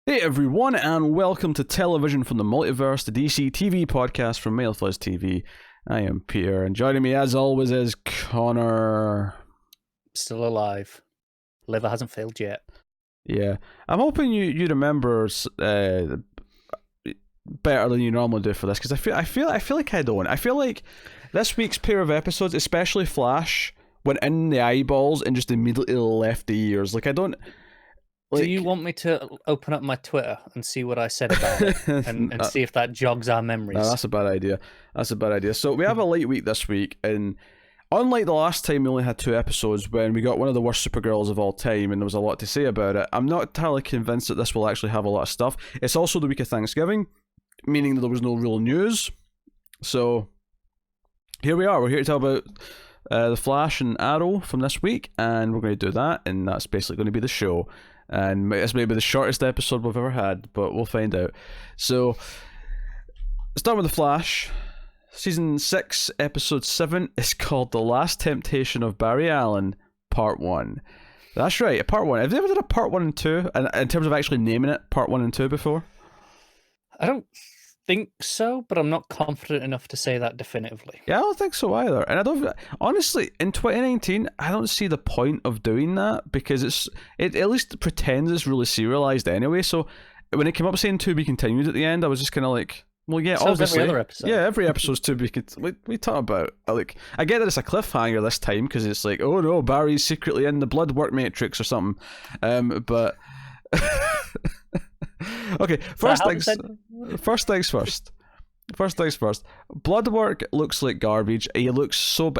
Hey everyone, and welcome to Television from the Multiverse, the DC TV podcast from MailFuzz TV. I am Peter, and joining me as always is Connor. Still alive. Liver hasn't failed yet. Yeah, I'm hoping you remember better than you normally do for this, because I feel like I don't. I feel like this week's pair of episodes, especially Flash, went in the eyeballs and just immediately left the ears. Like I don't. Like, do you want me to open up my Twitter and see what I said about it and see if that jogs our memories? No, that's a bad idea. That's a bad idea. So we have a light week this week, and unlike the last time we only had 2 episodes when we got one of the worst Supergirls of all time and there was a lot to say about it, I'm not entirely convinced that this will actually have a lot of stuff. It's also the week of Thanksgiving, meaning that there was no real news. So here we are. We're here to talk about The Flash and Arrow from this week, and we're going to do that, and that's basically going to be the show. And this may be the shortest episode we've ever had, but we'll find out. So, starting with The Flash, Season 6, Episode 7 is called The Last Temptation of Barry Allen, Part 1. That's right, Part 1. Have they ever done a Part 1 and 2, and in terms of actually naming it, Part 1 and 2 before? I don't think so, but I'm not confident enough to say that definitively. Yeah, I don't think so either. And I don't, honestly, in 2019, I don't see the point of doing that, because it at least pretends it's really serialized anyway. So when it came up saying to be continued at the end, I was just kind of like, well, yeah, so obviously. Every other episode. Yeah, every episode's to be continued. We talk about, like, I get that it's a cliffhanger this time, because it's like, oh no, Barry's secretly in the blood work matrix or something. But okay, first things first. Bloodwork looks like garbage. It looks so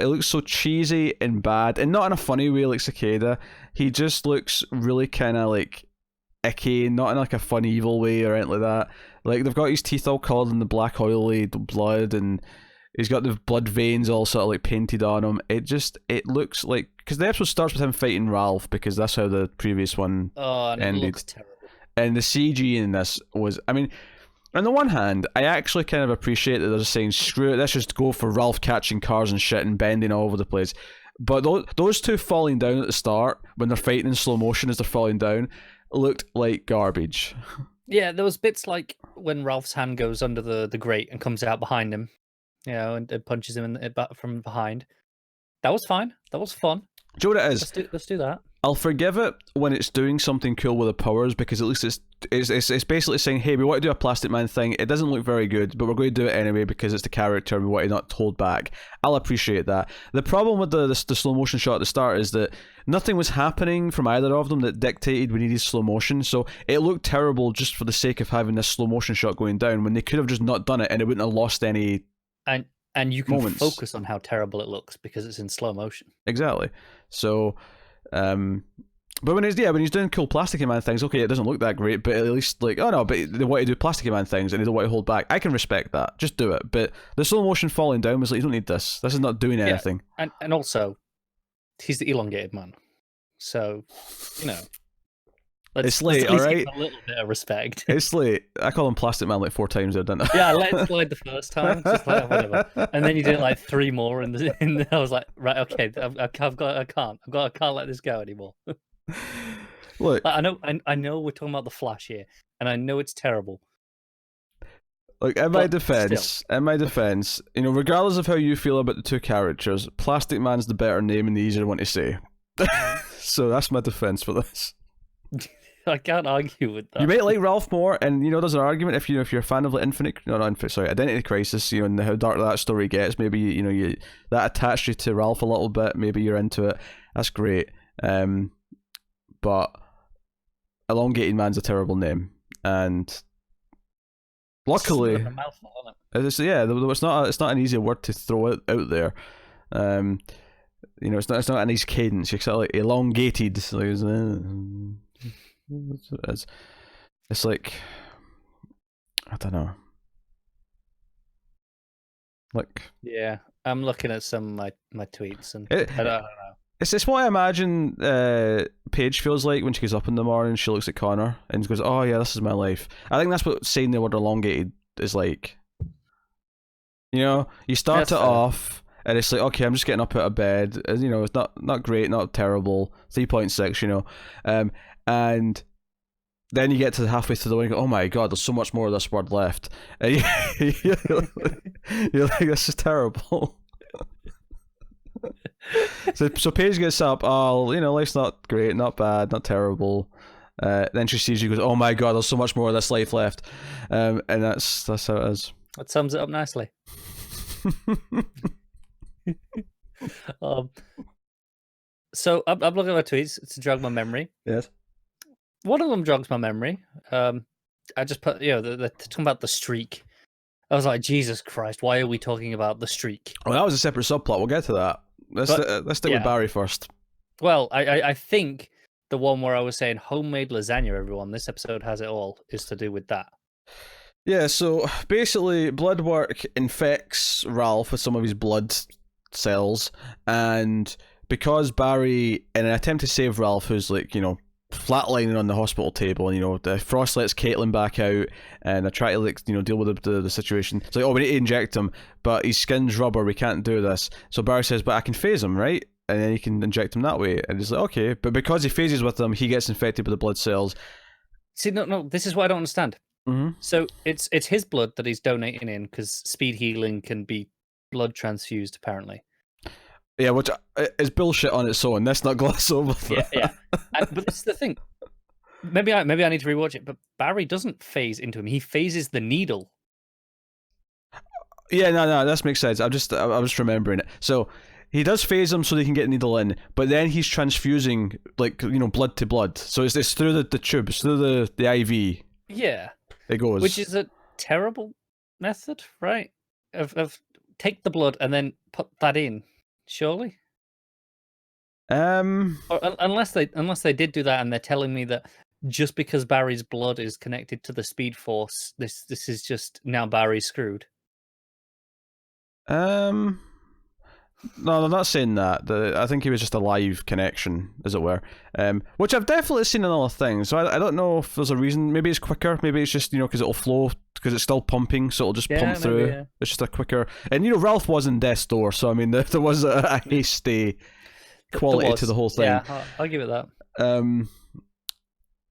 cheesy and bad, and not in a funny way like Cicada. He just looks really kind of like icky, not in like a fun evil way or anything like that. Like they've got his teeth all covered in the black oily blood, and he's got the blood veins all sort of like painted on him. It looks like, because the episode starts with him fighting Ralph, because that's how the previous one ended. It looks terrible. And the CG in this was, I mean, on the one hand, I actually kind of appreciate that they're just saying, screw it, let's just go for Ralph catching cars and shit and bending all over the place. But those two falling down at the start, when they're fighting in slow motion as they're falling down, looked like garbage. Yeah, there was bits like when Ralph's hand goes under the grate and comes out behind him, you know, and punches him from behind. That was fine. That was fun. Do you know what it is? Let's do that. I'll forgive it when it's doing something cool with the powers, because at least it's basically saying, hey, we want to do a Plastic Man thing. It doesn't look very good, but we're going to do it anyway because it's the character and we want to not hold back. I'll appreciate that. The problem with the slow motion shot at the start is that nothing was happening from either of them that dictated we needed slow motion, so it looked terrible just for the sake of having this slow motion shot going down, when they could have just not done it and it wouldn't have lost any and you can moments. Focus on how terrible it looks because it's in slow motion. Exactly. So but when he's doing cool Plastic Man things, okay, it doesn't look that great, but at least like, oh no, but they want to do Plastic Man things and they don't want to hold back. I can respect that. Just do it. But the slow motion falling down was like, you don't need this. This is not doing anything. Yeah, and also, he's the elongated man, so you know. It's late, all right. A little bit of respect. It's late. I call him Plastic Man like 4 times there, didn't I? Yeah, I let it slide the first time, just like whatever, and then you did it like 3 more, and I was like, right, okay, I can't let this go anymore. Look, I know we're talking about the Flash here, and I know it's terrible. Look, in my defense, you know, regardless of how you feel about the 2 characters, Plastic Man's the better name and the easier one to say. So that's my defense for this. I can't argue with that. You might like Ralph more, and you know there's an argument if you're a fan of like Identity Crisis, you know, and how dark that story gets. Maybe you that attached you to Ralph a little bit. Maybe you're into it. That's great. But Elongated Man's a terrible name, and luckily, it's a mouthful, isn't it? It's not an easy word to throw out there. You know, it's not an easy cadence. You're sort of like elongated. It's like, I don't know. Like, yeah, I'm looking at some of my tweets, and I don't know. It's what I imagine Paige feels like when she gets up in the morning. She looks at Connor and goes, "Oh yeah, this is my life." I think that's what saying the word elongated is like. You know, you start it off. And it's like, okay, I'm just getting up out of bed. You know, it's not great, not terrible. 3.6, you know. And then you get to halfway through the one and go, oh my god, there's so much more of this word left. And you're like, this is terrible. So Paige gets up, oh, life's not great, not bad, not terrible. Then she sees you, goes, oh my god, there's so much more of this life left. And that's how it is. That sums it up nicely. So I'm looking at my tweets to jog my memory. Yes. One of them jogs my memory. I just put, they're talking about the streak. I was like, Jesus Christ, why are we talking about the streak? Well, that was a separate subplot. We'll get to that. Let's stick with Barry first. Well, I think the one where I was saying homemade lasagna, everyone, this episode has it all, is to do with that. Yeah, so basically, blood work infects Ralph with some of his blood cells, and because Barry, in an attempt to save Ralph, who's like, flatlining on the hospital table, and the Frost lets Caitlin back out, and I try to deal with the situation. It's like, oh, we need to inject him, but his skin's rubber, we can't do this. So Barry says, but I can phase him, right? And then he can inject him that way. And he's like, okay, but because he phases with them, he gets infected with the blood cells. See, no, this is what I don't understand. Mm-hmm. So it's his blood that he's donating in, because speed healing can be blood transfused, apparently. Yeah, which is bullshit on its own. Let's not gloss over that. Yeah. But this is the thing. Maybe I need to rewatch it, but Barry doesn't phase into him. He phases the needle. Yeah, no, that makes sense. I was remembering it. So he does phase him so they can get the needle in, but then he's transfusing, blood to blood. So it's through the tube, it's through the IV. Yeah. It goes. Which is a terrible method, right? Of take the blood and then put that in. Surely, or, unless they did do that, and they're telling me that just because Barry's blood is connected to the Speed Force, this is just now Barry's screwed. No, they're not saying that. I think he was just a live connection, as it were. Which I've definitely seen in other things. So I don't know if there's a reason. Maybe it's quicker. Maybe it's just because it'll flow, because it's still pumping, so it'll just pump through. Yeah. It's just a quicker. And Ralph was in death's door, so I mean there was a hasty quality to the whole thing. Yeah, I'll give it that.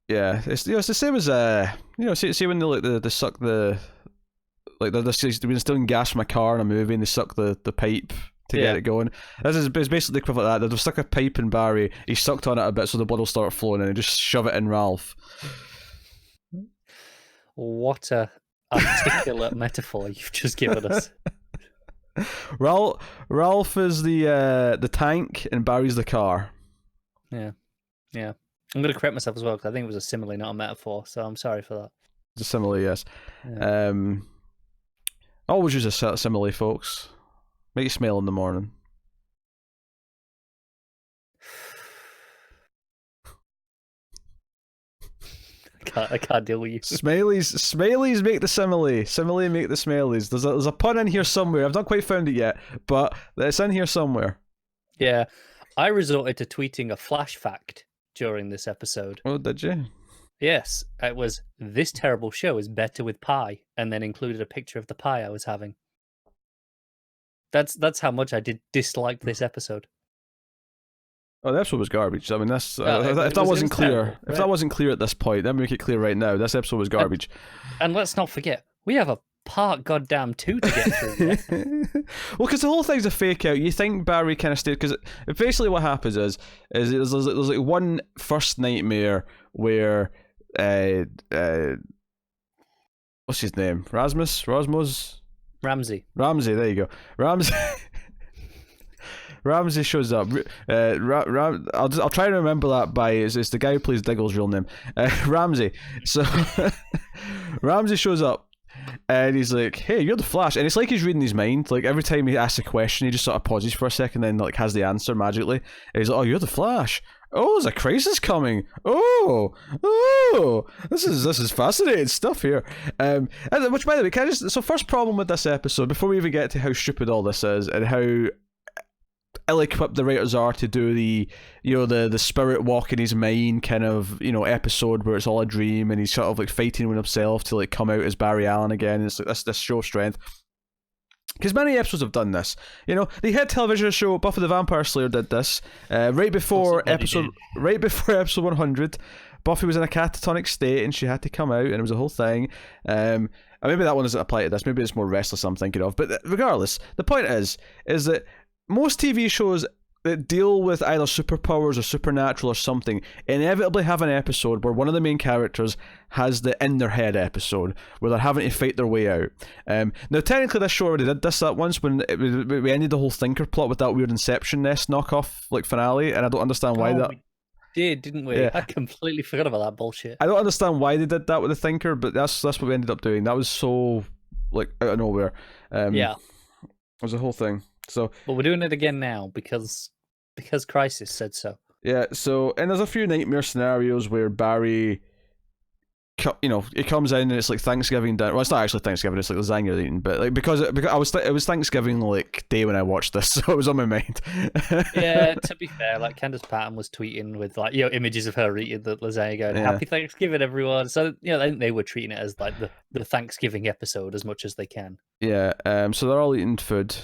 Yeah, it's the same as see when they suck the when they're stealing gas from a car in a movie and they suck the pipe to get it going. This is basically the equivalent of that. They've stuck a pipe in Barry, he sucked on it a bit so the blood will start flowing, and they just shove it in Ralph. What a articulate metaphor you've just given us. Ralph is the tank and Barry's the car. Yeah. I'm going to correct myself as well, because I think it was a simile, not a metaphor, so I'm sorry for that. It's a simile, yes. Yeah. Always use a simile, folks. Make you smile in the morning. I can't deal with you. Smileys make the simile. Simile make the smileys. There's a pun in here somewhere. I've not quite found it yet, but it's in here somewhere. Yeah, I resorted to tweeting a flash fact during this episode. Oh, did you? Yes, it was, this terrible show is better with pie, and then included a picture of the pie I was having. That's how much I dislike this episode. Oh, the episode was garbage. I mean, that's if that wasn't clear, terrible, right? If that wasn't clear at this point, let me make it clear right now. This episode was garbage. And let's not forget, we have a part goddamn 2 to get through. Well, because the whole thing's a fake out. You think Barry kind of stayed, because basically what happens is there's like one first nightmare where what's his name? Ramsey, there you go. Ramsey shows up. I'll try to remember that by it's the guy who plays Diggle's real name. Ramsey. So Ramsey shows up and he's like, "Hey, you're the Flash," and it's like he's reading his mind. Like every time he asks a question, he just sort of pauses for a second, then like has the answer magically. And he's like, "Oh, you're the Flash. Oh, there's a crisis coming. Oh, this is fascinating stuff here." And which, by the way, first problem with this episode, before we even get to how stupid all this is and how ill-equipped the writers are to do the spirit walk in his mind kind of episode where it's all a dream and he's sort of like fighting with himself to like come out as Barry Allen again. It's like this show strength. because many episodes have done this. You know, the hit television show Buffy the Vampire Slayer did this right before episode 100. Buffy was in a catatonic state and she had to come out, and it was a whole thing. Maybe that one doesn't apply to this. Maybe it's more Restless I'm thinking of. But regardless, the point is that most TV shows that deal with either superpowers or supernatural or something inevitably have an episode where one of the main characters has the in their head episode where they're having to fight their way out. Now technically this show already did that once when we ended the whole Thinker plot with that weird Inception Nest knockoff like finale, and I don't understand why that we didn't we? Yeah. I completely forgot about that bullshit. I don't understand why they did that with the Thinker, but that's what we ended up doing. That was so like out of nowhere. It was a whole thing. So, but we're doing it again now because Crisis said so. Yeah. So, and there's a few nightmare scenarios where Barry, you know, it comes in and it's like Thanksgiving dinner. Well, it's not actually Thanksgiving; it's like lasagna they're eating. But like because it was Thanksgiving like day when I watched this, so it was on my mind. Yeah. To be fair, like Candace Patton was tweeting with like images of her eating the lasagna, going "Happy Thanksgiving, everyone." So I think they were treating it as like the Thanksgiving episode as much as they can. Yeah, so they're all eating food.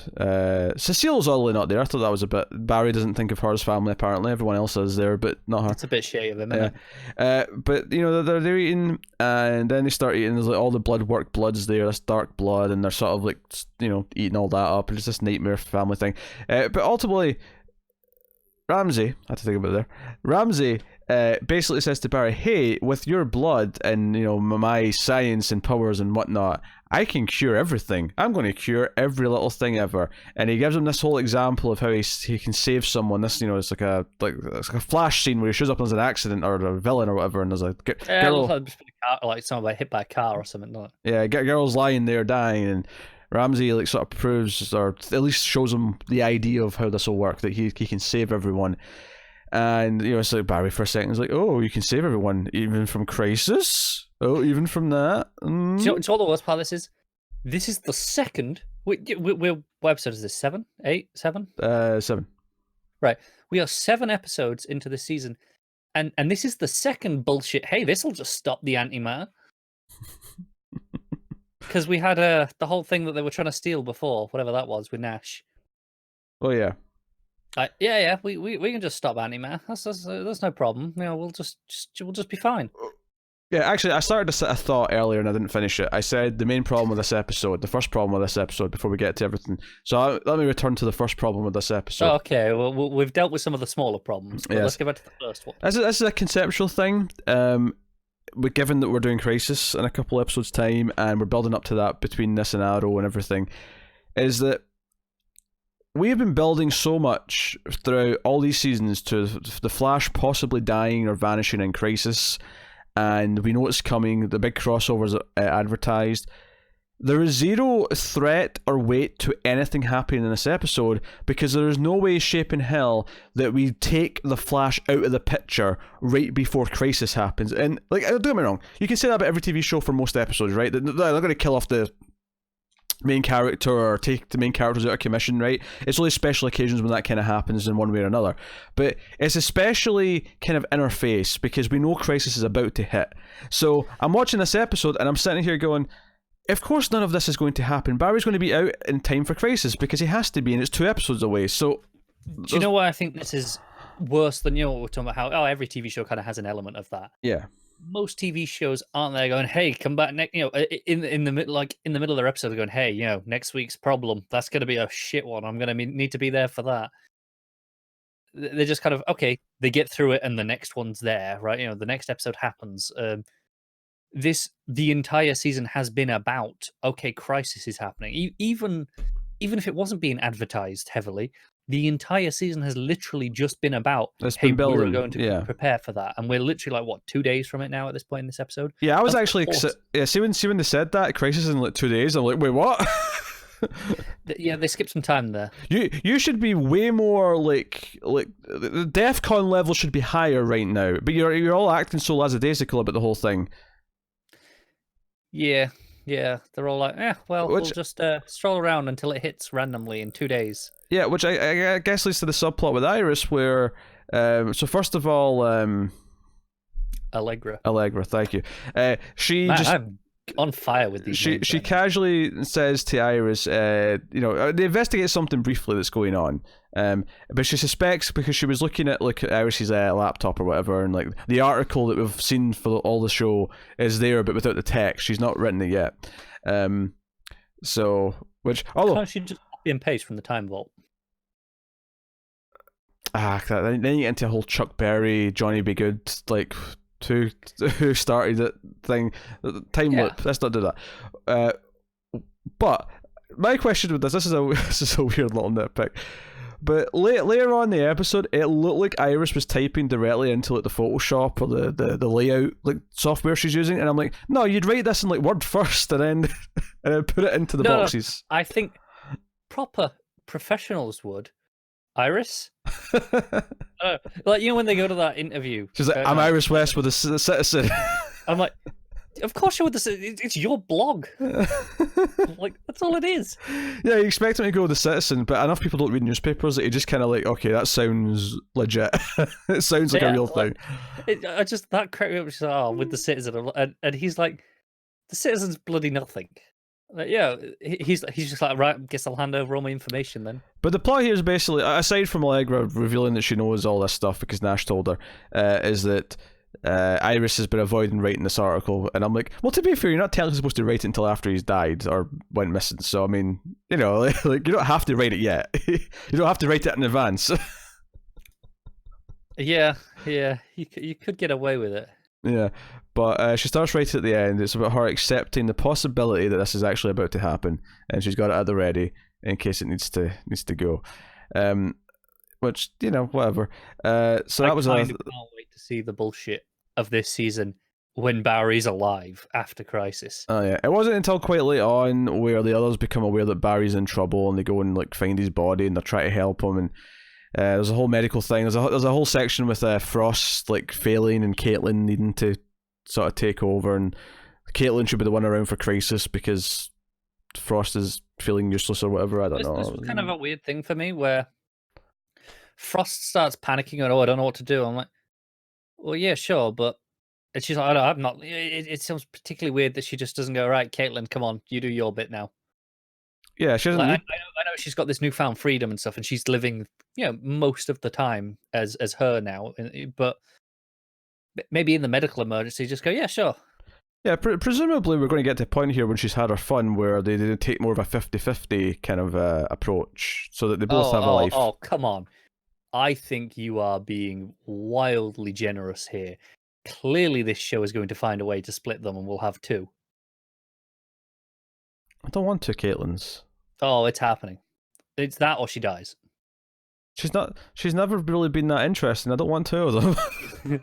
Cecile's oddly not there. I thought that was a bit... Barry doesn't think of her as family, apparently. Everyone else is there, but not her. It's a bit shady of him, isn't it? But, you know, they're eating, and then they start eating. There's like all the blood's there, this dark blood, and they're sort of like, you know, eating all that up. It's this nightmare family thing. But ultimately, Ramsey, I had to think about it there. Ramsey basically says to Barry, hey, with your blood and, you know, my science and powers and whatnot, I can cure everything. I'm going to cure every little thing ever. And he gives him this whole example of how he can save someone. This, you know, it's like a flash scene where he shows up as an accident or a villain or whatever, and there's a girl, like someone hit by a car or something, doesn't it? Yeah, girl's lying there dying, and Ramsey like sort of proves, or at least shows him the idea of how this will work, that he can save everyone. And, you know, it's like Barry for a second is like, oh, you can save everyone, even from Crisis? Oh, even from that? Mm. Do you know what the worst part of this is? This is the second... what episode is this? 7? 8? 7? 7. Right. We are 7 episodes into the season, and this is the second bullshit, hey, this'll just stop the antimatter. Because we had the whole thing that they were trying to steal before, whatever that was, with Nash. Oh, yeah. We can just stop antimatter. That's no problem. You know, we'll just be fine. Yeah, actually, I started a thought earlier and I didn't finish it. I said the main problem with this episode, the first problem with this episode, before we get to everything. So let me return to the first problem with this episode. Oh, okay, well, we've dealt with some of the smaller problems, but let's get back to the first one. This is a conceptual thing. Given that we're doing Crisis in a couple episodes' time, and we're building up to that between this and Arrow and everything, is that we've been building so much throughout all these seasons to the Flash possibly dying or vanishing in Crisis, and we know it's coming, the big crossovers advertised. There is zero threat or weight to anything happening in this episode because there is no way, shape, in hell that we take the Flash out of the picture right before Crisis happens. And, like, don't get me wrong, you can say that about every TV show for most episodes, right? They're not going to kill off the main character or take the main characters out of commission, right? It's only special occasions when that kind of happens in one way or another. But it's especially kind of in our face because we know Crisis is about to hit. So I'm watching this episode and I'm sitting here going, of course none of this is going to happen. Barry's going to be out in time for Crisis because he has to be, and it's 2 episodes away. So do you know why I think this is worse than, you know, we're talking about how every TV show kind of has an element of that. Yeah. Most TV shows aren't there going, hey, come back next, you know, in the middle of their episode, they're going, hey, you know, next week's problem, that's going to be a shit one. I'm going to need to be there for that. They're just kind of, okay, they get through it and the next one's there, right? You know, the next episode happens. The entire season has been about, okay, Crisis is happening. Even if it wasn't being advertised heavily, the entire season has literally just been about, hey, we're going to prepare for that. And we're literally like, what, 2 days from it now at this point in this episode? Yeah, I was actually... see when they said that, Crisis in like 2 days, I'm like, wait, what? Yeah, they skipped some time there. You should be way more like the DEFCON level should be higher right now, but you're all acting so lackadaisical about the whole thing. Yeah, they're all like, we'll just stroll around until it hits randomly in 2 days. Yeah, which I guess leads to the subplot with Iris, where so first of all, Allegra, thank you. She Man, just I'm on fire with these. She casually says to Iris, they investigate something briefly that's going on, but she suspects because she was looking at Iris's laptop or whatever, and like the article that we've seen for all the show is there, but without the text. She's not written it yet. Can't she just copy and paste from the Time Vault? Then you get into a whole Chuck Berry, Johnny Be Good, like who started that thing, time loop. Let's not do that. But my question with this is a weird little nitpick. But later on in the episode, it looked like Iris was typing directly into like the Photoshop or the layout like software she's using, and I'm like, no, you'd write this in like Word first and then put it into the boxes. No, I think proper professionals would. Iris? Like, when they go to that interview. She's like, I'm Iris West with a Citizen. I'm like, of course you're with the Citizen. It's your blog. Like, that's all it is. Yeah, you expect him to go with the Citizen, but enough people don't read newspapers that you just kind of like, okay, that sounds legit. It sounds like a real thing. That cracked me up. She's like, with the Citizen. And he's like, the Citizen's bloody nothing. Like, yeah, he's just like, right, guess I'll hand over all my information then. But the plot here is basically, aside from Allegra revealing that she knows all this stuff because Nash told her, is that Iris has been avoiding writing this article. And I'm like, well, to be fair, you're not technically supposed to write it until after he's died or went missing. So, I mean, like you don't have to write it yet. You don't have to write it in advance. Yeah, you could get away with it. Yeah, but she starts writing at the end. It's about her accepting the possibility that this is actually about to happen, and she's got it at the ready in case it needs to go. Which, whatever. So that was. I can't wait to see the bullshit of this season when Barry's alive after Crisis. Oh yeah, it wasn't until quite late on where the others become aware that Barry's in trouble, and they go and like find his body, and they're trying to help him, and. There's a whole medical thing. There's a whole section with Frost like failing and Caitlin needing to sort of take over, and Caitlin should be the one around for Crisis because Frost is feeling useless or whatever. I don't know. This was kind of a weird thing for me where Frost starts panicking and I don't know what to do. I'm like, well, yeah, sure, but and she's like, I'm not. It sounds particularly weird that she just doesn't go, right, Caitlin, come on, you do your bit now. Yeah, she doesn't. I know she's got this newfound freedom and stuff, and she's living, most of the time as her now. But maybe in the medical emergency, just go, yeah, sure. Yeah, presumably we're going to get to a point here when she's had her fun where they didn't take more of a 50-50 kind of approach, so that they both have a life. Oh, come on. I think you are being wildly generous here. Clearly this show is going to find a way to split them, and we'll have two. I don't want two Caitlins. Oh, it's happening. It's that or she dies. She's never really been that interesting. I don't want two of them.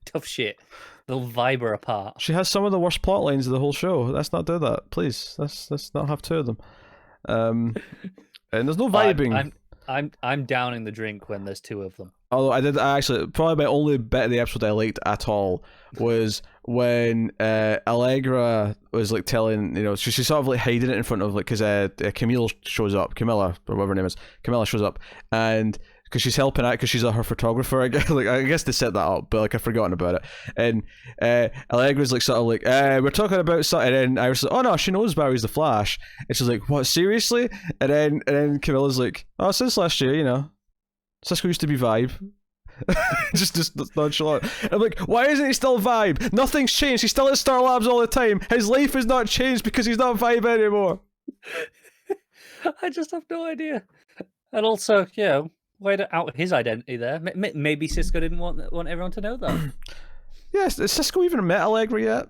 Tough shit. They'll vibe her apart. She has some of the worst plot lines of the whole show. Let's not do that, please. Let's not have two of them. And there's no vibing. I'm downing the drink when there's two of them. Although I actually probably my only bit of the episode I liked at all was when Allegra was like telling, she's sort of like hiding it in front of like, because Camilla or whatever her name is, Camilla shows up, and because she's helping out because she's her photographer. I guess they set that up, but like I've forgotten about it. And Allegra's like sort of like, we're talking about something, and Iris is like, oh no, she knows Barry's the Flash, and she's like, what, seriously? And then Camilla's like, oh, since last year, Cisco used to be Vibe. just nonchalant. I'm like, why isn't he still Vibe? Nothing's changed. He's still at Star Labs all the time. His life has not changed because he's not Vibe anymore. I just have no idea. And also, way to out his identity there. Maybe Cisco didn't want everyone to know that. Yes, has Cisco even met Allegra yet?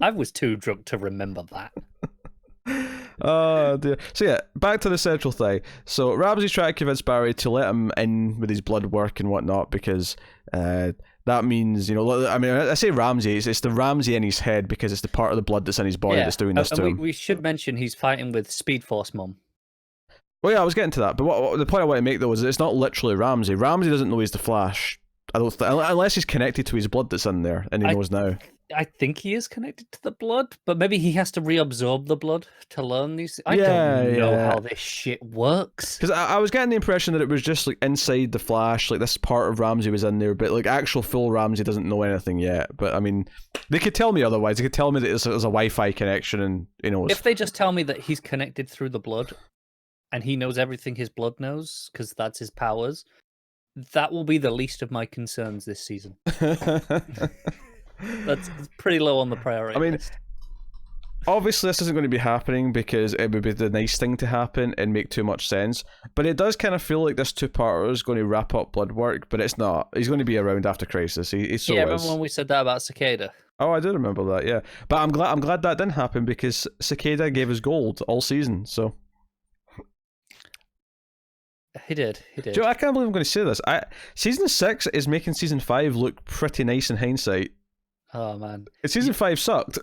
I was too drunk to remember that. Oh dear. So yeah, back to the central thing. So Ramsey's trying to convince Barry to let him in with his blood work and whatnot because that means, I say Ramsey, it's the Ramsey in his head because it's the part of the blood that's in his body that's doing this to him. We should mention he's fighting with Speed Force Mum. Well, yeah, I was getting to that, but what the point I want to make though is it's not literally Ramsey. Ramsey doesn't know he's the Flash. I don't unless he's connected to his blood that's in there, and he knows now. I think he is connected to the blood, but maybe he has to reabsorb the blood to learn these. I Yeah, don't know yeah. how this shit works. Because I was getting the impression that it was just like inside the Flash, like this part of Ramsey was in there, but like actual full Ramsey doesn't know anything yet. But I mean, they could tell me otherwise. They could tell me that there's a Wi-Fi connection, and you know, If they just tell me that he's connected through the blood and he knows everything his blood knows because that's his powers, that will be the least of my concerns this season. That's pretty low on the priority I mean, list. obviously this isn't going to be happening because it would be the nice thing to happen and make too much sense. But it does kind of feel like this two-parter is going to wrap up blood work, but it's not. He's going to be around after Crisis. He so Yeah, is. remember when we said that about Cicada? Oh, I do remember that. Yeah, but I'm glad that didn't happen because Cicada gave us gold all season. So He did. do you know, I can't believe I'm going to say this. Season 6 is making season 5 look pretty nice in hindsight. Oh man, Season 5 sucked.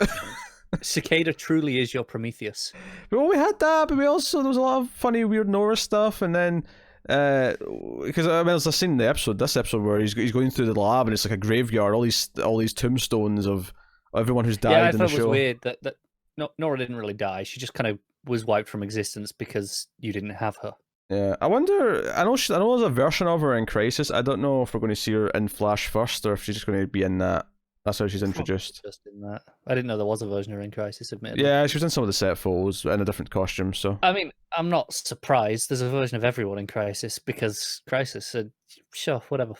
Cicada truly is your Prometheus. Well, we had that, but we also there was a lot of funny, weird Norris stuff, and then because I mean, there's a scene in this episode where he's going through the lab and it's like a graveyard, all these tombstones of everyone who's died Yeah, I in thought the it was show. weird that Nora didn't really die. She just kind of was wiped from existence because you didn't have her. Yeah, I wonder. I know there's a version of her in Crisis. I don't know if we're going to see her in Flash first or if she's just going to be in that. That's how she's introduced. Just in that, I didn't know there was a version of her in Crisis. Admittedly. Yeah, she was in some of the set photos in a different costume. So I mean, I'm not surprised. There's a version of everyone in Crisis because Crisis said, sure, whatever.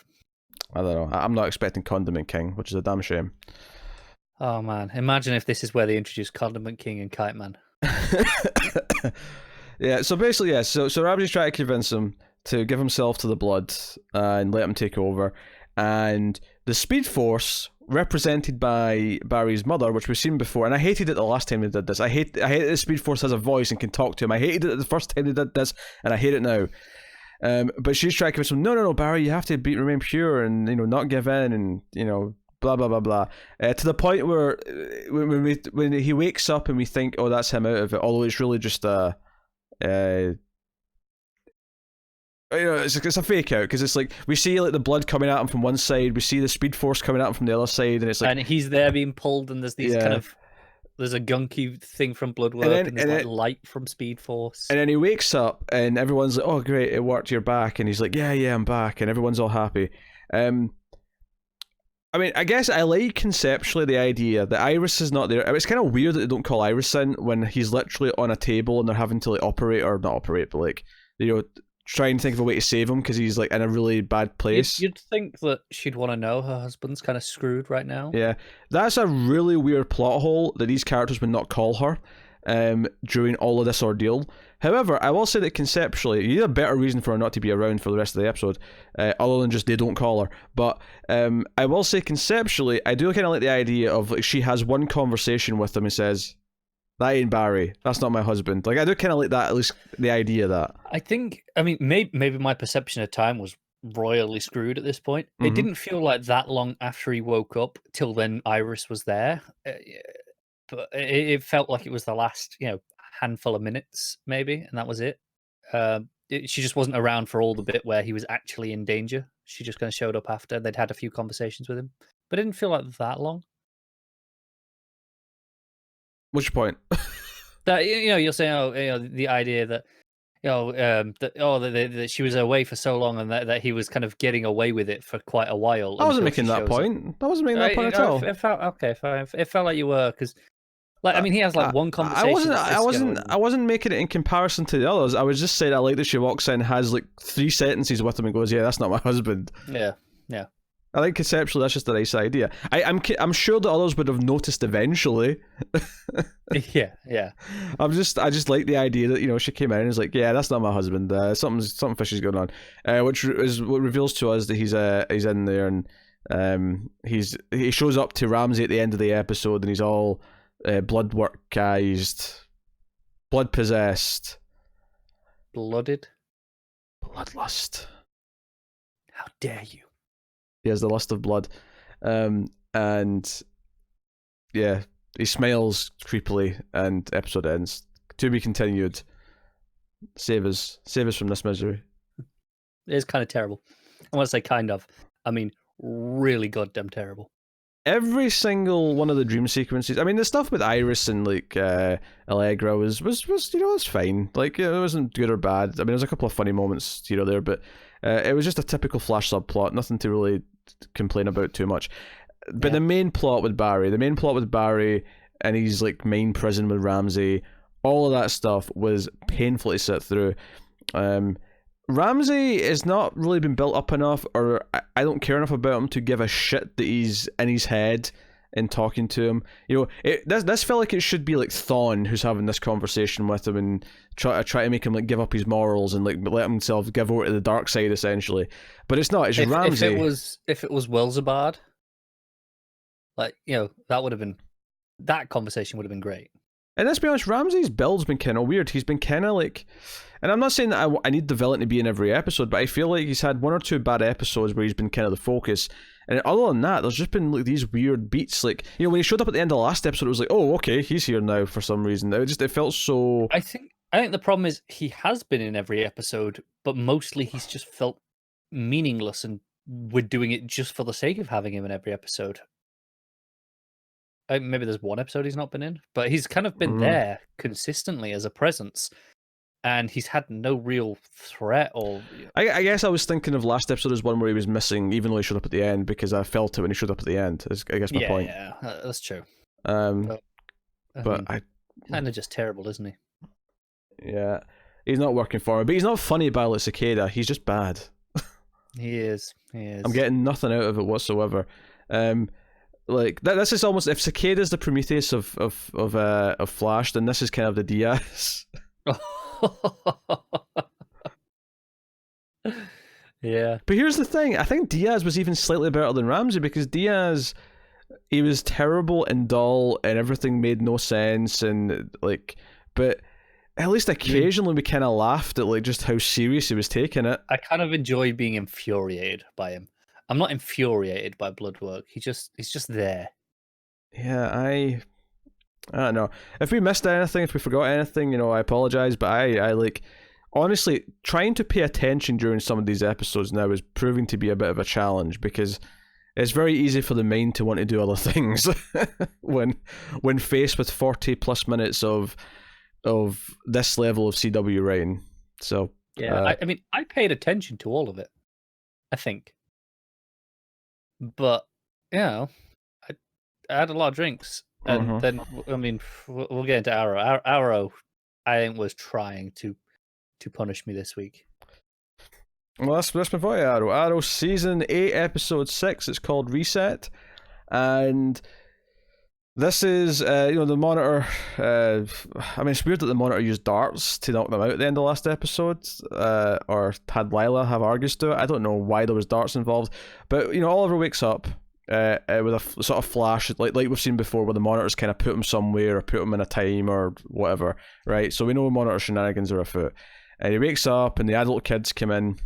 I don't know. I'm not expecting Condiment King, which is a damn shame. Oh man, imagine if this is where they introduce Condiment King and Kite Man. Yeah, so basically, yeah, so Ramsey's trying to convince him to give himself to the blood and let him take over. And the Speed Force, represented by Barry's mother, which we've seen before, and I hated it the last time they did this. I hate that the Speed Force has a voice and can talk to him. I hated it the first time they did this, and I hate it now. But she's trying to convince him, no, Barry, you have to remain pure and, you know, not give in and, you know, blah, blah, blah, blah. To the point where when he wakes up and we think, oh, that's him out of it, although it's really just a... you know, it's a fake out because it's like we see like the blood coming at him from one side, we see the Speed Force coming at him from the other side, and it's like, and he's there being pulled, and there's these kind of there's a gunky thing from Bloodwork, and there's light from Speed Force, and then he wakes up, and everyone's like, "Oh, great, it worked, you're back," and he's like, "Yeah, I'm back," and everyone's all happy. I mean, I guess I like conceptually the idea that Iris is not there. It's kind of weird that they don't call Iris in when he's literally on a table and they're having to like operate, or not operate, but like, you know, try and think of a way to save him because he's like in a really bad place. You'd think that she'd want to know her husband's kind of screwed right now. Yeah, that's a really weird plot hole that these characters would not call her during all of this ordeal. However, I will say that conceptually, you need a better reason for her not to be around for the rest of the episode, other than just they don't call her. But I will say conceptually, I do kind of like the idea of like she has one conversation with him and says, "That ain't Barry. That's not my husband." Like I do kind of like that, at least the idea of that. I mean, maybe my perception of time was royally screwed at this point. Mm-hmm. It didn't feel like that long after he woke up till then Iris was there. But it felt like it was the last, you know, handful of minutes, maybe, and that was it. She just wasn't around for all the bit where he was actually in danger. She just kind of showed up after they'd had a few conversations with him, but it didn't feel like that long. What's your point? That, you know, you're saying, oh, you know, the idea that, you know, that she was away for so long and that he was kind of getting away with it for quite a while. I wasn't making that point. I wasn't making that point at all. It felt okay. Fine. It felt like you were, because, like, I mean, he has like one conversation. I wasn't making it in comparison to the others. I was just saying I like that she walks in, has like 3 sentences with him, and goes, "Yeah, that's not my husband." Yeah. I think conceptually that's just a nice idea. I'm sure the others would have noticed eventually. yeah. I just like the idea that, you know, she came in and was like, "Yeah, that's not my husband. Something fishy's going on," which is what reveals to us that he's in there, and he shows up to Ramsey at the end of the episode, and he's all bloodworkized, blood possessed, Blooded, bloodlust. How dare you? He has the lust of blood, and yeah, he smiles creepily, and episode ends. To be continued. Save us from this misery. It's kind of terrible. I want to say kind of. I mean, really goddamn terrible. every single one of the dream sequences. I mean, the stuff with Iris and like Allegra was it's fine. Like it wasn't good or bad. I mean, there's a couple of funny moments here or there, but it was just a typical Flash subplot. Nothing to really complain about too much. But the main plot with Barry, and his like main prison with Ramsey, all of that stuff was painful to sit through. Ramsey has not really been built up enough, or I don't care enough about him to give a shit that he's in his head and talking to him. You know, this felt like it should be like Thawne who's having this conversation with him and try to make him like give up his morals and like let himself give over to the dark side essentially. But it's not. It's just Ramsey. If it was Welzabad, like that conversation would have been great. And let's be honest, Ramsey's build's been kind of weird. He's been kind of like, and I'm not saying that I need the villain to be in every episode, but I feel like he's had one or two bad episodes where he's been kind of the focus. And other than that, there's just been like these weird beats. Like, you know, when he showed up at the end of the last episode, it was like, oh, okay, he's here now for some reason. It felt so. I think the problem is he has been in every episode, but mostly he's just felt meaningless, and we're doing it just for the sake of having him in every episode. Maybe there's one episode he's not been in, but he's kind of been there consistently as a presence, and he's had no real threat or. I guess I was thinking of last episode as one where he was missing, even though he showed up at the end, because I felt it when he showed up at the end. Is I guess my point. Yeah, that's true. But I kind of just terrible, isn't he? Yeah, he's not working for me, but he's not funny about like Cicada. He's just bad. He is. I'm getting nothing out of it whatsoever. Like this is almost, if Cicada's the Prometheus of Flash, then this is kind of the Diaz. Yeah. But here's the thing, I think Diaz was even slightly better than Ramsey, because Diaz, he was terrible and dull and everything made no sense, and like, but at least occasionally we kind of laughed at like just how serious he was taking it. I kind of enjoy being infuriated by him. I'm not infuriated by Bloodwork. He's just there. Yeah, I don't know. If we missed anything, if we forgot anything, you know, I apologize. But I like, honestly, trying to pay attention during some of these episodes now is proving to be a bit of a challenge, because it's very easy for the mind to want to do other things when faced with 40 plus minutes of this level of CW writing. So yeah, I mean, I paid attention to all of it, I think. But, you know, I had a lot of drinks. And then, I mean, we'll get into Arrow. Arrow, I think, was trying to punish me this week. Well, let's move on to Arrow. Arrow Season 8, Episode 6. It's called Reset. And this is, the Monitor. I mean, it's weird that the Monitor used darts to knock them out at the end of the last episode, or had Lila have Argus do it. I don't know why there was darts involved, but Oliver wakes up with a sort of flash, like we've seen before, where the Monitors kind of put him somewhere or put him in a time or whatever, right? So we know Monitor shenanigans are afoot, and he wakes up, and the adult kids come in.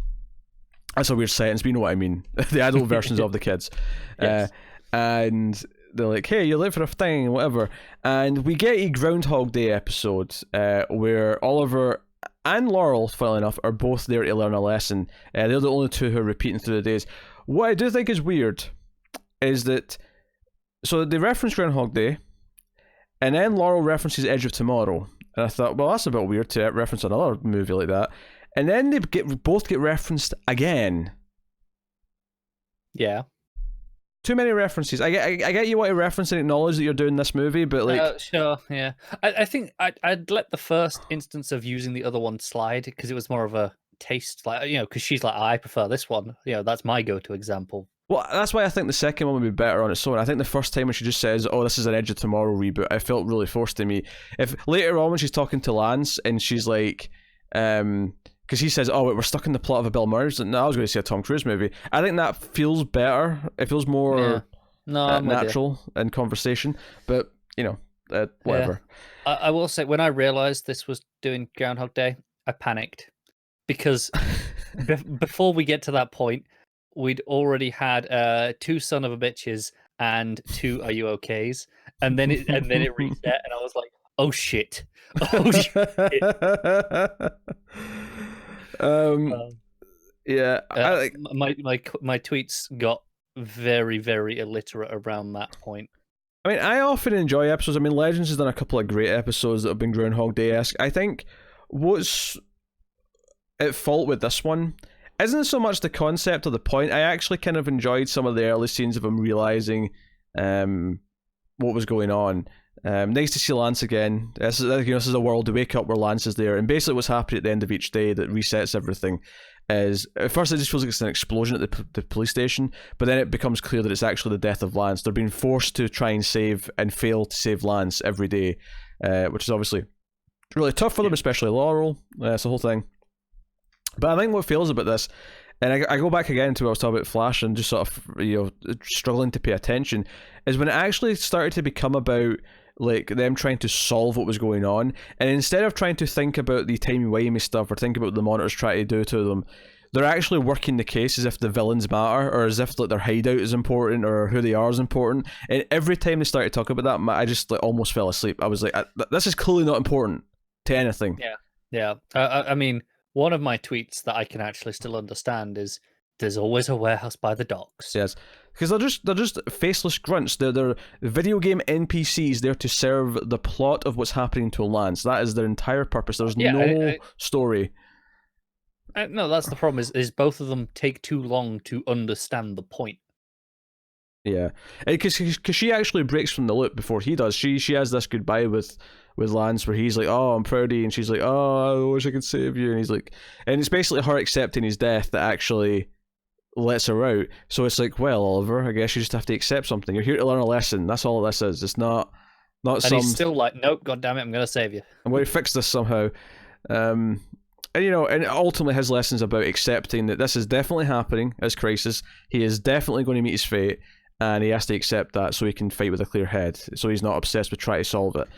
That's a weird sentence, but you know what I mean. The adult versions of the kids, Yes. And they're like, hey, you're late for a thing, whatever. And we get a Groundhog Day episode where Oliver and Laurel, funnily enough, are both there to learn a lesson. They're the only two who are repeating through the days. What I do think is weird is that, so they reference Groundhog Day, and then Laurel references Edge of Tomorrow. And I thought, well, that's a bit weird to reference another movie like that. And then they both get referenced again. Yeah. Too many references. I get you want to reference and acknowledge that you're doing this movie, but like, sure, yeah. I think I'd let the first instance of using the other one slide, because it was more of a taste, like, because she's like, I prefer this one. That's my go-to example. Well, that's why I think the second one would be better on its own. I think the first time when she just says, "Oh, this is an Edge of Tomorrow reboot," I felt really forced to me. If later on when she's talking to Lance and she's like, because he says, "Oh, we're stuck in the plot of a Bill Murray." No, I was going to say a Tom Cruise movie. I think that feels better. It feels more natural in conversation. But whatever. Yeah. I will say, when I realized this was doing Groundhog Day, I panicked, because before we get to that point, we'd already had 2 son of a bitches and 2 are you okays, and then it reset, and I was like, oh shit. Oh shit. Yeah, my tweets got very, very illiterate around that point. I mean, I often enjoy episodes. I mean, Legends has done a couple of great episodes that have been Groundhog Day-esque. I think what's at fault with this one isn't so much the concept or the point. I actually kind of enjoyed some of the early scenes of him realizing what was going on. Nice to see Lance again. This is a world to wake up where Lance is there, and basically what's happening at the end of each day that resets everything is, at first it just feels like it's an explosion at the police station, but then it becomes clear that it's actually the death of Lance. They're being forced to try and save and fail to save Lance every day, which is obviously really tough for them, especially Laurel. It's the whole thing. But I think what fails about this, and I go back again to what I was talking about Flash and just sort of struggling to pay attention, is when it actually started to become about like them trying to solve what was going on, and instead of trying to think about the timey-wimey stuff or think about what the monitors try to do to them, they're actually working the case as if the villains matter, or as if like their hideout is important, or who they are is important. And every time they started talking about that, I just like almost fell asleep. I was like, this is clearly not important to anything. Yeah. I mean, one of my tweets that I can actually still understand is, "There's always a warehouse by the docks." Yes, because they're just faceless grunts. They're video game NPCs there to serve the plot of what's happening to Lance. That is their entire purpose. There's no story. No, that's the problem. Is both of them take too long to understand the point. Yeah, because she actually breaks from the loop before he does. She has this goodbye with Lance where he's like, "Oh, I'm proud of you," and she's like, "Oh, I wish I could save you," and he's like, and it's basically her accepting his death that actually lets her out. So it's like, well, Oliver, I guess you just have to accept something. You're here to learn a lesson. That's all this is. It's not and some. He's still like, "Nope, God damn it, I'm gonna save you. I'm going to fix this somehow." And and ultimately his lesson's about accepting that this is definitely happening as Crisis. He is definitely going to meet his fate, and he has to accept that so he can fight with a clear head. So he's not obsessed with trying to solve it.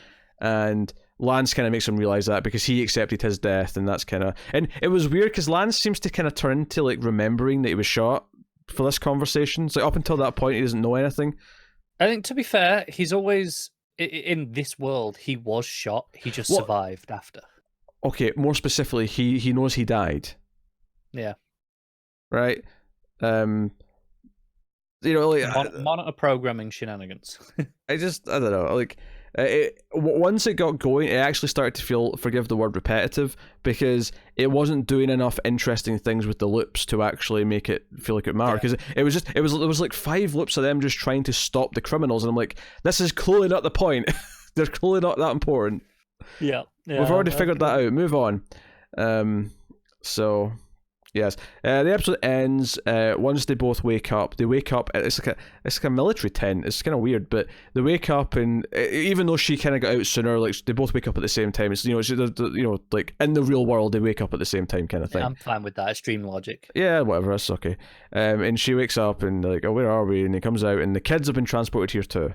And Lance kind of makes him realize that because he accepted his death, and that's kind of... And it was weird because Lance seems to kind of turn to like remembering that he was shot for this conversation. So up until that point, he doesn't know anything. I think, to be fair, he's always... In this world, he was shot. He just survived after. Okay, more specifically, he knows he died. Yeah. Right? Like... Monitor programming shenanigans. I don't know, like... once it got going, it actually started to feel, forgive the word, repetitive, because it wasn't doing enough interesting things with the loops to actually make it feel like it mattered. Because it was like 5 loops of them just trying to stop the criminals, and I'm like, this is clearly not the point. They're clearly not that important. Yeah, we've already figured that out. Move on. So yes, the episode ends once they both wake up. They wake up. It's like a military tent. It's kind of weird, but they wake up, and even though she kind of got out sooner, like they both wake up at the same time. It's like in the real world they wake up at the same time, kind of thing. Yeah, I'm fine with that. It's dream logic. Yeah, whatever. That's okay. And she wakes up and they're like, oh, where are we? And he comes out, and the kids have been transported here too.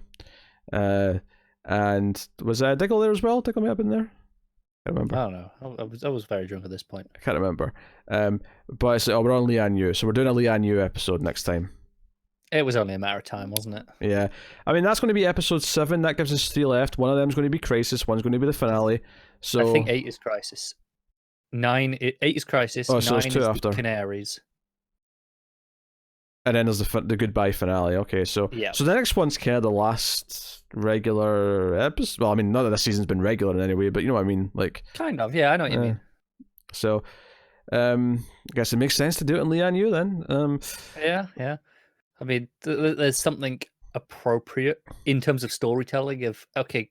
And was Diggle there as well? Diggle may have been there. I don't remember. I don't know. I was very drunk at this point. I can't remember. But it's like, we're on Lian Yu, so we're doing a Lian Yu episode next time. It was only a matter of time, wasn't it? Yeah. I mean, that's going to be episode 7. That gives us 3 left. One of them's going to be Crisis. One's going to be the finale. So I think 8 is Crisis. 8 is Crisis. Oh, so 9 there's 2 is after. the Canaries. And then there's the goodbye finale. Okay, so so the next one's kind of the last regular episode. Well, I mean, not that this season's been regular in any way, but you know what I mean, like kind of. Yeah, I know what you mean. So, I guess it makes sense to do it in Lian Yu then. Yeah. I mean, there's something appropriate in terms of storytelling of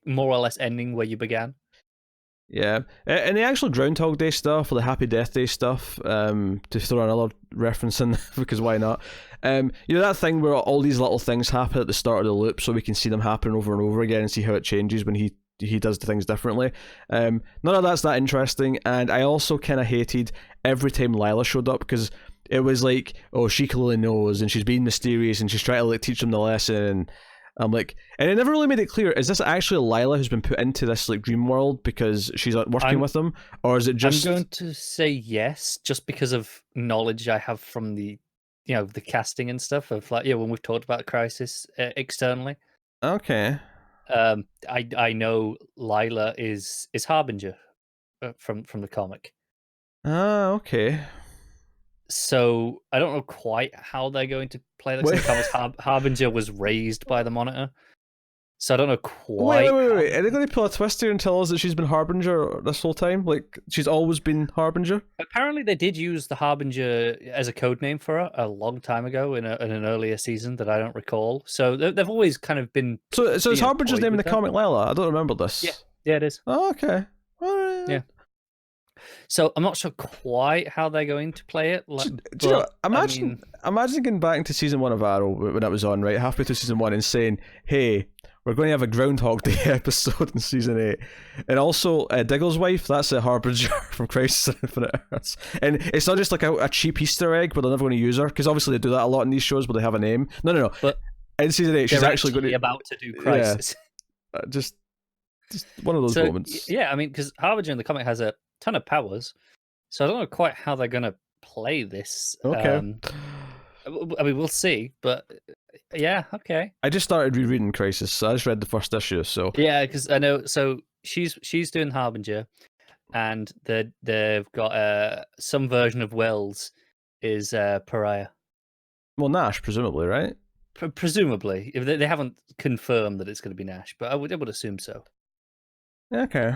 more or less ending where you began. Yeah, and the actual Groundhog Day stuff, or the Happy Death Day stuff, to throw another reference in, because why not? That thing where all these little things happen at the start of the loop, so we can see them happen over and over again and see how it changes when he does the things differently. None of that's that interesting, and I also kind of hated every time Lila showed up, because it was like, oh, she clearly knows, and she's being mysterious, and she's trying to like teach them the lesson, and I'm like, and it never really made it clear, is this actually Lila who's been put into this like dream world because she's working with them, or is it just... I'm going to say yes, just because of knowledge I have from the the casting and stuff of like when we've talked about Crisis externally. Okay. I know Lila is Harbinger from the comic. Okay. So I don't know quite how they're going to play that. 'Cause in the comics, Harbinger was raised by the Monitor, so I don't know quite. Wait. Are they going to pull a twist here and tell us that she's been Harbinger this whole time? Like, she's always been Harbinger? Apparently, they did use the Harbinger as a code name for her a long time ago in an earlier season that I don't recall. So they've always kind of been. So is Harbinger's name in the that. comic Lila? I don't remember this. Yeah, it is. Oh, okay. Alright. Yeah. So I'm not sure quite how they're going to play it. Do you know, imagine getting back into season 1 of Arrow when it was on, right, halfway through season 1, and saying, "Hey, we're going to have a Groundhog Day episode in season 8, and also Diggle's wife. That's a Harbinger from Crisis on Infinite Earths, and it's not just like a cheap Easter egg where they're never going to use her, because obviously they do that a lot in these shows where they have a name. No. But in season 8, she's actually going to about to do Crisis. Yeah. Just one of those moments. Yeah, I mean, because Harbinger in the comic has a ton of powers, so I don't know quite how they're going to play this. Okay. I mean, we'll see, but yeah, okay. I just started rereading Crisis, so I just read the first issue, so... Yeah, because I know, so she's doing Harbinger, and they've got some version of Wells is Pariah. Well, Nash, presumably, right? Presumably. If they haven't confirmed that it's going to be Nash, but I would assume so. Okay.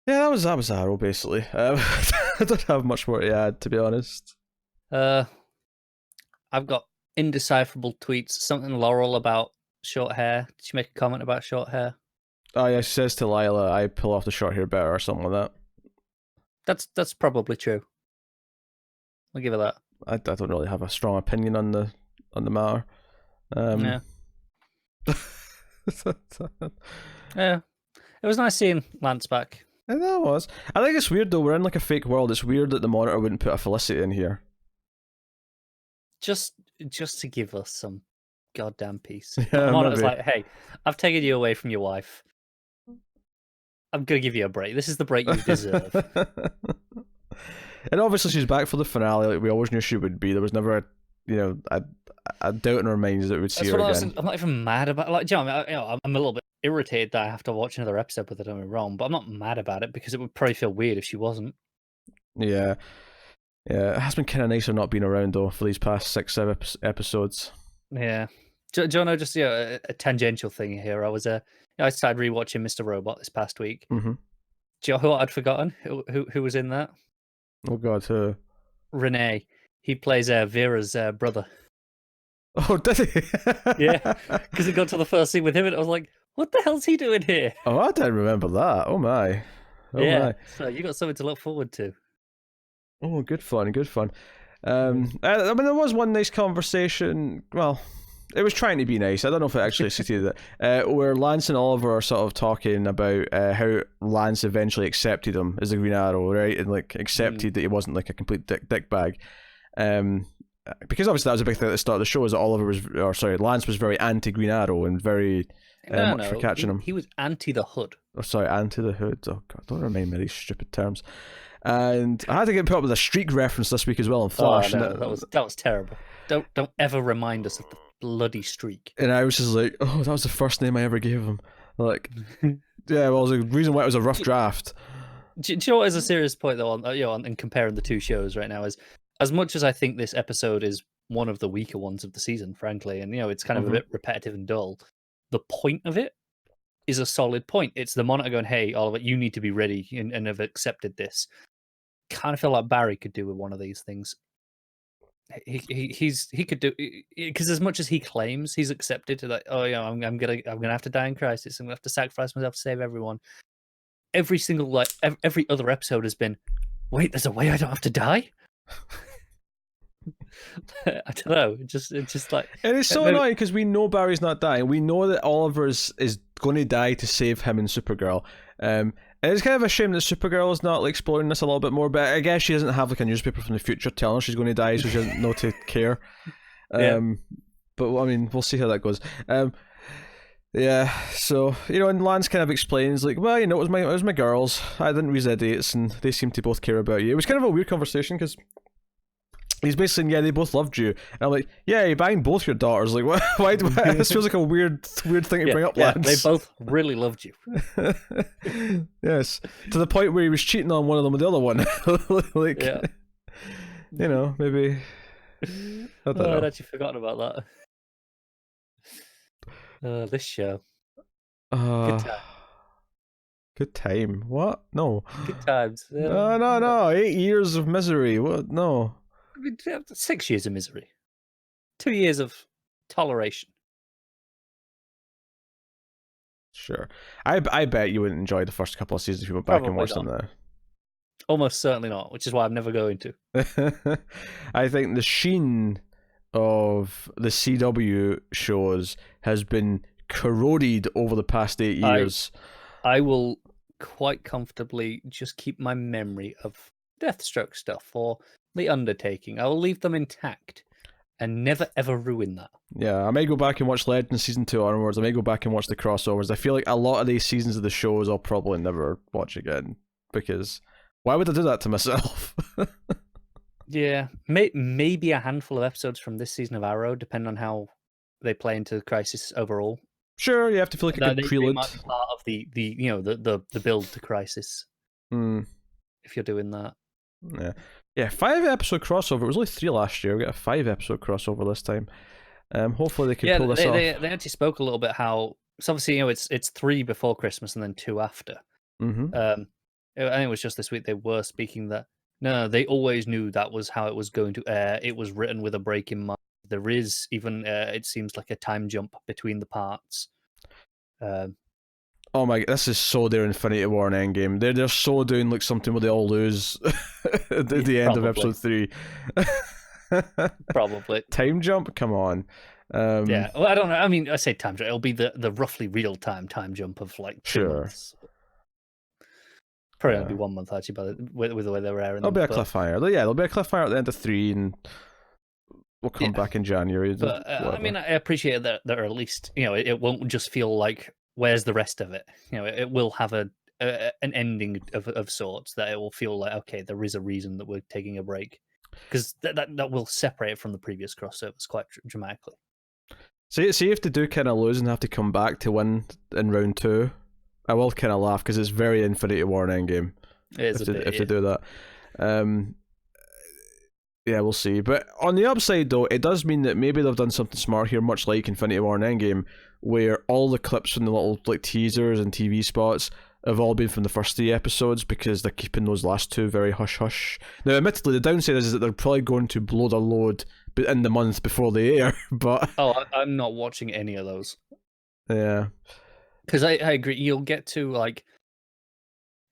Yeah, that was Arrow, basically. I don't have much more to add, to be honest. I've got indecipherable tweets. Something Laurel about short hair. Did she make a comment about short hair? Oh yeah, she says to Lila, "I pull off the short hair better," or something like that. That's probably true. I'll give her that. I don't really have a strong opinion on the matter. Yeah. Yeah. It was nice seeing Lance back. And that was. I think it's weird though. We're in like a fake world. It's weird that the Monitor wouldn't put a Felicity in here. Just to give us some goddamn peace. Yeah, the Monitor's like, hey, I've taken you away from your wife. I'm gonna give you a break. This is the break you deserve. And obviously she's back for the finale, like we always knew she would be. There was never a doubt in our minds that we would see her again. I'm not even mad about. Like, you know, I'm a little bit irritated that I have to watch another episode with her. Don't get me wrong, but I'm not mad about it because it would probably feel weird if she wasn't. Yeah, it has been kind of nicer not being around though for these past 6-7 episodes. Yeah, do you know, just a tangential thing here. I started rewatching Mr. Robot this past week. Mm-hmm. Do you know who I'd forgotten? Who was in that? Oh God, who? Renee. He plays Vera's brother. Oh, did he? Yeah, because it got to the first scene with him, and I was like, "What the hell's he doing here?" Oh, I didn't remember that. Oh my. My. So you got something to look forward to. Oh, good fun. I mean, there was one nice conversation. Well, it was trying to be nice. I don't know if it actually succeeded. Where Lance and Oliver are sort of talking about how Lance eventually accepted him as the Green Arrow, right? And like accepted that he wasn't like a complete dick bag. Because obviously that was a big thing at the start of the show, is that Lance was very anti Green Arrow and very much for catching him. He was anti the Hood. Oh, sorry, anti the Hood. Oh God, don't remind me of these stupid terms. And I had to get put up with a Streak reference this week as well in Flash. Oh, no, that was terrible. Don't ever remind us of the bloody Streak. And I was just like, oh, that was the first name I ever gave him. Like, yeah, well, the reason why it was a rough draft. Do you know what is a serious point though on comparing the two shows right now is, as much as I think this episode is one of the weaker ones of the season, frankly, and it's kind of a bit repetitive and dull, the point of it is a solid point. It's the Monitor going, hey, Oliver, you need to be ready and have accepted this. Kind of feel like Barry could do with one of these things. He could do, because as much as he claims he's accepted to, like, oh yeah, I'm gonna have to die in Crisis, I'm gonna have to sacrifice myself to save everyone. Every single every other episode has been, wait, there's a way I don't have to die. I don't know. It's just like, and it's so annoying because we know Barry's not dying. We know that Oliver is going to die to save him and Supergirl. And it's kind of a shame that Supergirl is not like exploring this a little bit more. But I guess she doesn't have like a newspaper from the future telling her she's going to die, so she doesn't know to care. Yeah. But I mean, we'll see how that goes. Yeah, so and Lance kind of explains like, well, it was my girls. I didn't read their dates, and they seem to both care about you. It was kind of a weird conversation because He's basically saying, yeah, they both loved you. And I'm like, yeah, you banged both your daughters. Like, why this feels like a weird thing to bring up, lads. They both really loved you. Yes, to the point where he was cheating on one of them with the other one. Like, you know, maybe. I don't know. I'd actually forgotten about that. This show. Good time. Good time. What? No. Good times. No. 8 years of misery. What? No. I mean, 6 years of misery. 2 years of toleration. Sure. I bet you wouldn't enjoy the first couple of seasons if you went back and watched them now. Almost certainly not, which is why I'm never going to. I think the sheen of the CW shows has been corroded over the past 8 years. I will quite comfortably just keep my memory of Deathstroke stuff or The Undertaking. I will leave them intact and never ever ruin that. Yeah, I may go back and watch Legends Season 2 onwards. I may go back and watch the crossovers. I feel like a lot of these seasons of the shows I'll probably never watch again, because why would I do that to myself? Yeah, maybe a handful of episodes from this season of Arrow, depending on how they play into Crisis overall. Sure, you have to feel like a good prelude. They might be part of the build to Crisis. If you're doing that. Yeah, 5-episode crossover. It was only 3 last year. We got a 5-episode crossover this time. Hopefully they can pull this off. They actually spoke a little bit how. So obviously, it's 3 before Christmas and then 2 after. Mm-hmm. I think it was just this week they were speaking that no, they always knew that was how it was going to air. It was written with a break in mind. There is even it seems like a time jump between the parts. Oh my! This is so their Infinity War and Endgame. They're so doing like something where they all lose at the end of episode 3. Probably time jump. Come on. Yeah. Well, I don't know. I mean, I say time jump. It'll be the roughly real time jump of like 2 months. Probably only be 1 month actually, with the way they were airing. There'll be a cliffhanger. Yeah, there'll be a cliffhanger at the end of 3, and we'll come back in January. But I mean, I appreciate that at least it won't just feel like where's the rest of it. It will have an ending of sorts that it will feel like okay, there is a reason that we're taking a break, because that will separate it from the previous crossovers quite dramatically. See if they do kind of lose and have to come back to win in round 2. I will kind of laugh because it's very Infinity War and Endgame. If they do that. Yeah, we'll see. But on the upside, though, it does mean that maybe they've done something smart here, much like Infinity War and Endgame, where all the clips from the little like teasers and TV spots have all been from the first 3 episodes, because they're keeping those last 2 very hush-hush. Now, admittedly, the downside is that they're probably going to blow their load in the month before they air, but... Oh, I'm not watching any of those. Yeah. Because I agree, you'll get to like,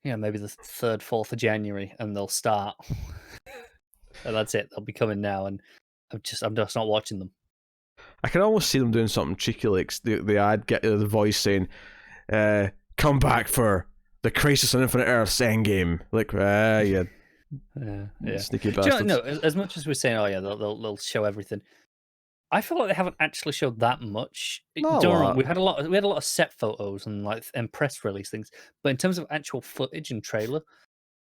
maybe the 3rd, 4th of January, and they'll start, and that's it. They'll be coming now, and I'm just not watching them. I can almost see them doing something cheeky, like the ad get the voice saying, "Come back for the Crisis on Infinite Earths Endgame." Like, yeah, sneaky bastards. No, as much as we're saying, oh yeah, they'll show everything. I feel like they haven't actually showed that much. We had a lot of set photos and press release things, but in terms of actual footage and trailer,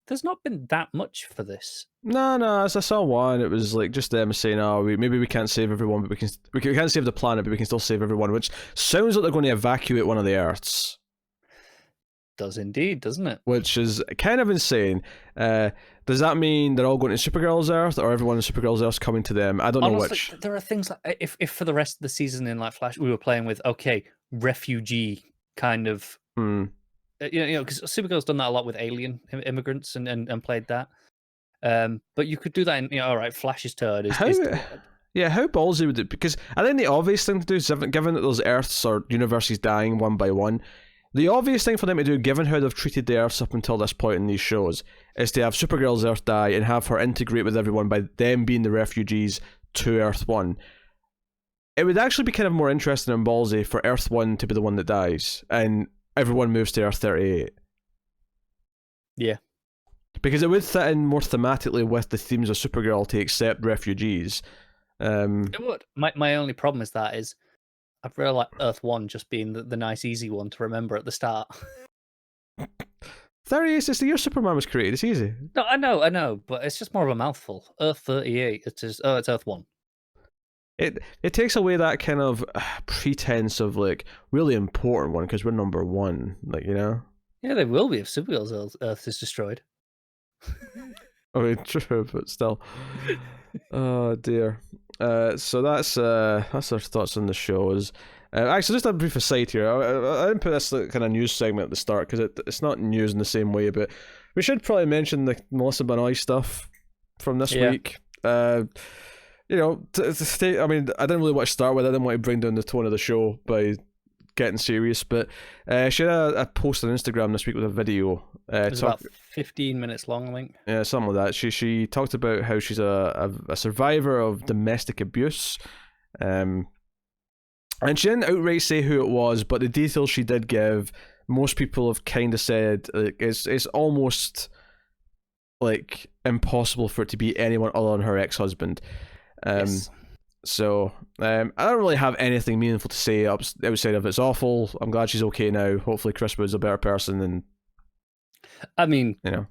there's not been that much for this. No. As I saw one, it was like just them saying, "Oh, maybe we can't save everyone, but we can't save the planet, but we can still save everyone," which sounds like they're going to evacuate one of the Earths. Does indeed, doesn't it? Which is kind of insane. Does that mean they're all going to Supergirl's Earth, or everyone in Supergirl's Earth coming to them? I don't know which. There are things like if for the rest of the season in like Flash, we were playing with refugee kind of, because Supergirl's done that a lot with alien immigrants and played that. But you could do that in all right. Flash's turn is. Yeah, how ballsy would it? Because I think the obvious thing to do is, given that those Earths or universes dying one by one, the obvious thing for them to do, given how they've treated the Earths up until this point in these shows, is to have Supergirl's Earth die and have her integrate with everyone by them being the refugees to Earth 1. It would actually be kind of more interesting and ballsy for Earth 1 to be the one that dies, and everyone moves to Earth 38. Yeah. Because it would fit in more thematically with the themes of Supergirl to accept refugees. It would. My only problem is I'd really like Earth 1 just being the nice, easy one to remember at the start. 38 is the year Superman was created. It's easy. No, I know, but it's just more of a mouthful. Earth 38. It's just it's Earth 1. It takes away that kind of pretense of like really important one because we're number one, like, you know. Yeah, they will be if Supergirl's Earth is destroyed. I mean, true, but still. Oh dear. So that's our thoughts on the shows. Actually, just a brief aside here. I didn't put this kind of news segment at the start because it's not news in the same way, but we should probably mention the Melissa Benoist stuff from this week. You know, I mean, I didn't really want to start with it. I didn't want to bring down the tone of the show by getting serious, but she had a post on Instagram this week with a video. It was about 15 minutes long, I think. Yeah, something like that. She talked about how she's a survivor of domestic abuse, and she didn't outright say who it was, but the details she did give, most people have kind of said like, it's almost like impossible for it to be anyone other than her ex-husband. Yes. So I don't really have anything meaningful to say outside of it's awful. I'm glad she's okay now. Hopefully Chris Wood's a better person than. I mean, you know,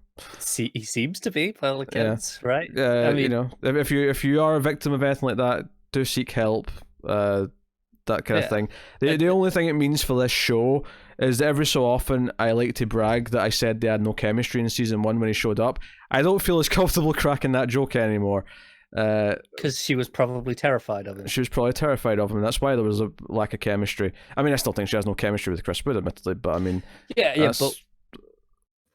he seems to be, by all accounts, right? I mean, you know, if you are a victim of anything like that, do seek help. That kind of thing. The only thing it means for this show is that every so often I like to brag that I said they had no chemistry in season 1 when he showed up. I don't feel as comfortable cracking that joke anymore. Because she was probably terrified of him. She was probably terrified of him, and that's why there was a lack of chemistry. I mean, I still think she has no chemistry with Chris Wood, admittedly, but I mean... Yeah, but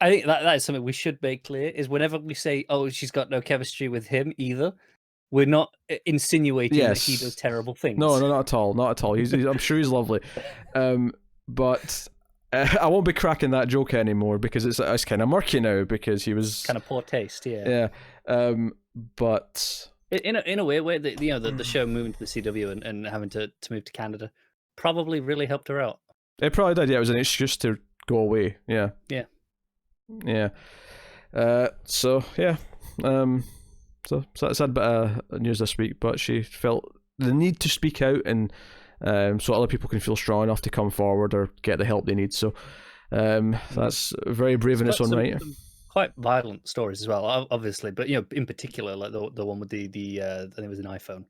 I think that is something we should make clear, is whenever we say, oh, she's got no chemistry with him either, we're not insinuating that he does terrible things. No, not at all. Not at all. I'm sure he's lovely. But I won't be cracking that joke anymore because it's kind of murky now because he was... Kind of poor taste, yeah. Yeah. But... In a way, where the show moving to the CW and having to move to Canada probably really helped her out. It probably did, yeah. It was an excuse to go away, yeah. Yeah. Yeah. So, yeah. So that's had a bit of news this week, but she felt the need to speak out and so other people can feel strong enough to come forward or get the help they need. So that's very brave in its own right. Quite violent stories as well, obviously, but in particular, like the one with the I think it was an iPhone.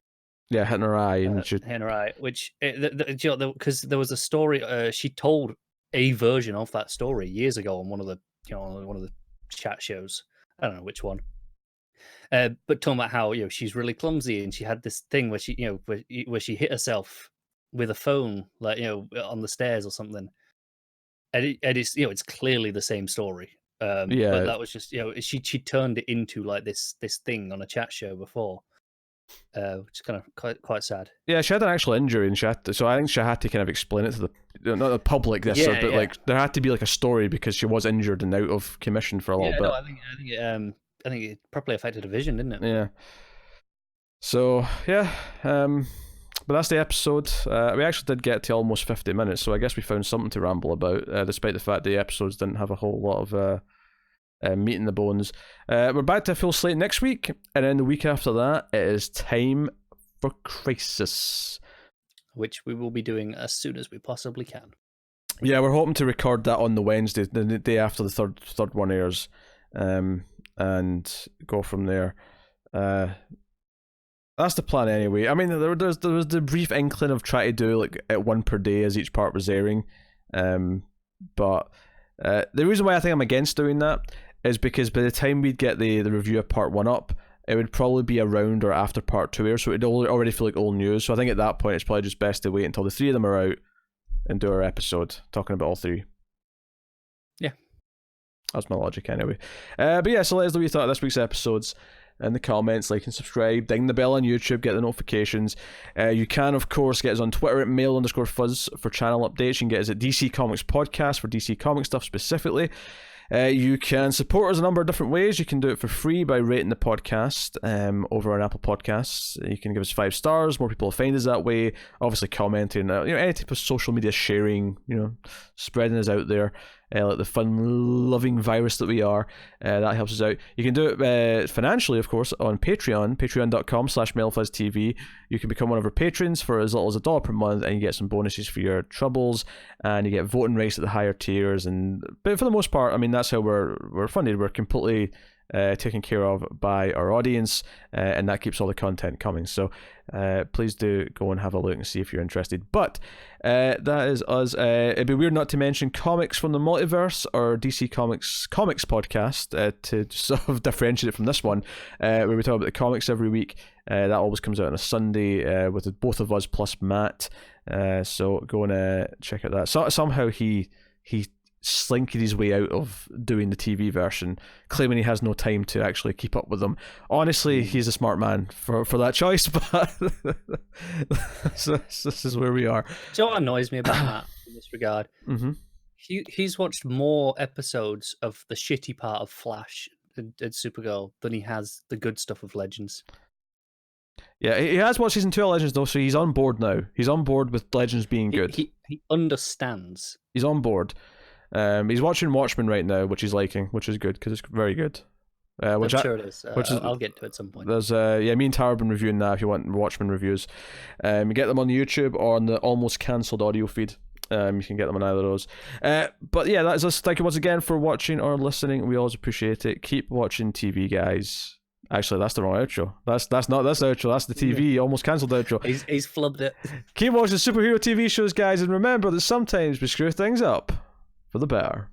Yeah, hitting her eye and hitting her eye, which because there was a story. She told a version of that story years ago on one of the chat shows. I don't know which one. But talking about how she's really clumsy and she had this thing where she where she hit herself with a phone, like on the stairs or something, and it's it's clearly the same story. But that was just she turned it into like this thing on a chat show before, which is kind of quite sad. Yeah, she had an actual injury and so I think she had to kind of explain it to not the public but like there had to be like a story because she was injured and out of commission for a little bit. No, I think it properly affected her vision, didn't it? Yeah. So yeah, but that's the episode. We actually did get to almost 50 minutes, so I guess we found something to ramble about, despite the fact the episodes didn't have a whole lot of meat in the bones. We're back to a full slate next week, and then the week after that, it is time for Crisis, which we will be doing as soon as we possibly can. Yeah, we're hoping to record that on the Wednesday, the day after the third one airs, and go from there. That's the plan anyway. I mean, there was the brief inkling of trying to do like at one per day as each part was airing, but the reason why I think I'm against doing that is because by the time we'd get the review of part 1 up, it would probably be around or after part 2 airs, so it'd already feel like old news. So I think at that point it's probably just best to wait until the 3 of them are out and do our episode talking about all 3. Yeah, that's my logic anyway. But yeah, so let us know what you thought of this week's episodes in the comments. Like and subscribe, ding the bell on YouTube, get the notifications. You can of course get us on Twitter at mail_fuzz for channel updates. You can get us at DC Comics Podcast for DC Comics stuff specifically. You can support us a number of different ways. You can do it for free by rating the podcast over on Apple Podcasts. You can give us 5 stars. More people will find us that way. Obviously commenting, any type of social media sharing, spreading us out there. like the fun-loving virus that we are. That helps us out. You can do it financially, of course, on Patreon, patreon.com/MailFuzzTV. You can become one of our patrons for as little as $1 per month, and you get some bonuses for your troubles, and you get voting rights at the higher tiers. But for the most part, I mean, that's how we're funded. We're completely taken care of by our audience, and that keeps all the content coming. So please do go and have a look and see if you're interested. But that is us. It'd be weird not to mention Comics from the Multiverse, or DC Comics podcast, to sort of differentiate it from this one, where we talk about the comics every week. That always comes out on a Sunday with both of us plus Matt. So go and check out that. So somehow he slinking his way out of doing the TV version, claiming he has no time to actually keep up with them. Honestly, he's a smart man for that choice, but this is where we are. Do you know what annoys me about that in this regard? Mm-hmm. He's watched more episodes of the shitty part of Flash and Supergirl than he has the good stuff of Legends. Yeah, he has watched season 2 of Legends though, so he's on board now. He's on board with Legends being good. He understands. He's on board. He's watching Watchmen right now, which he's liking, which is good because it's very good. I'm sure it is. I'll get to it at some point. There's me and Tara have been reviewing that. If you want Watchmen reviews, you get them on YouTube or on the almost cancelled audio feed. You can get them on either of those. But yeah, that is us. Thank you once again for watching or listening. We always appreciate it. Keep watching TV, guys. Actually, that's the wrong outro. That's not the outro. That's the TV almost cancelled outro. He's flubbed it. Keep watching superhero TV shows, guys, and remember that sometimes we screw things up for the better.